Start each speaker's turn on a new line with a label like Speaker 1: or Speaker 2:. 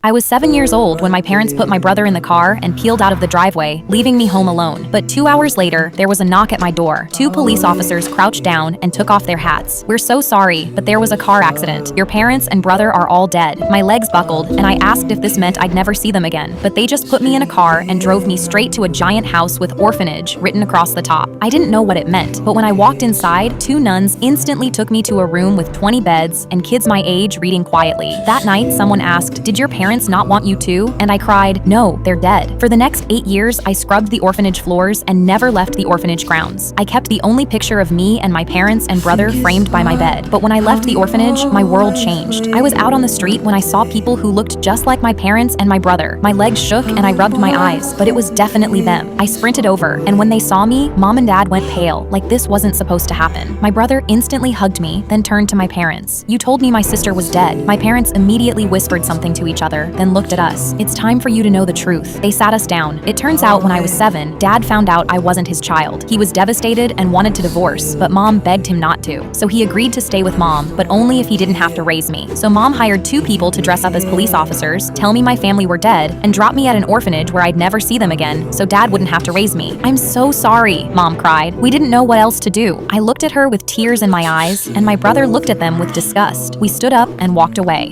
Speaker 1: I was 7 years old when my parents put my brother in the car and peeled out of the driveway, leaving me home alone. But 2 hours later, there was a knock at my door. 2 police officers crouched down and took off their hats. "We're so sorry, but there was a car accident. Your parents and brother are all dead." My legs buckled, and I asked if this meant I'd never see them again. But they just put me in a car and drove me straight to a giant house with orphanage written across the top. I didn't know what it meant, but when I walked inside, 2 nuns instantly took me to a room with 20 beds and kids my age reading quietly. That night, someone asked, "Did your parents not want you too?" And I cried, "No, they're dead." For the next 8 years, I scrubbed the orphanage floors and never left the orphanage grounds. I kept the only picture of me and my parents and brother framed by my bed. But when I left the orphanage, my world changed. I was out on the street when I saw people who looked just like my parents and my brother. My legs shook and I rubbed my eyes, but it was definitely them. I sprinted over, and when they saw me, Mom and Dad went pale, like this wasn't supposed to happen. My brother instantly hugged me, then turned to my parents. "You told me my sister was dead." My parents immediately whispered something to each other, then looked at us. "It's time for you to know the truth." They sat us down. It turns out when I was 7, Dad found out I wasn't his child. He was devastated and wanted to divorce, but Mom begged him not to. So he agreed to stay with Mom, but only if he didn't have to raise me. So Mom hired 2 people to dress up as police officers, tell me my family were dead, and drop me at an orphanage where I'd never see them again, so Dad wouldn't have to raise me. "I'm so sorry," Mom cried. "We didn't know what else to do." I looked at her with tears in my eyes, and my brother looked at them with disgust. We stood up and walked away.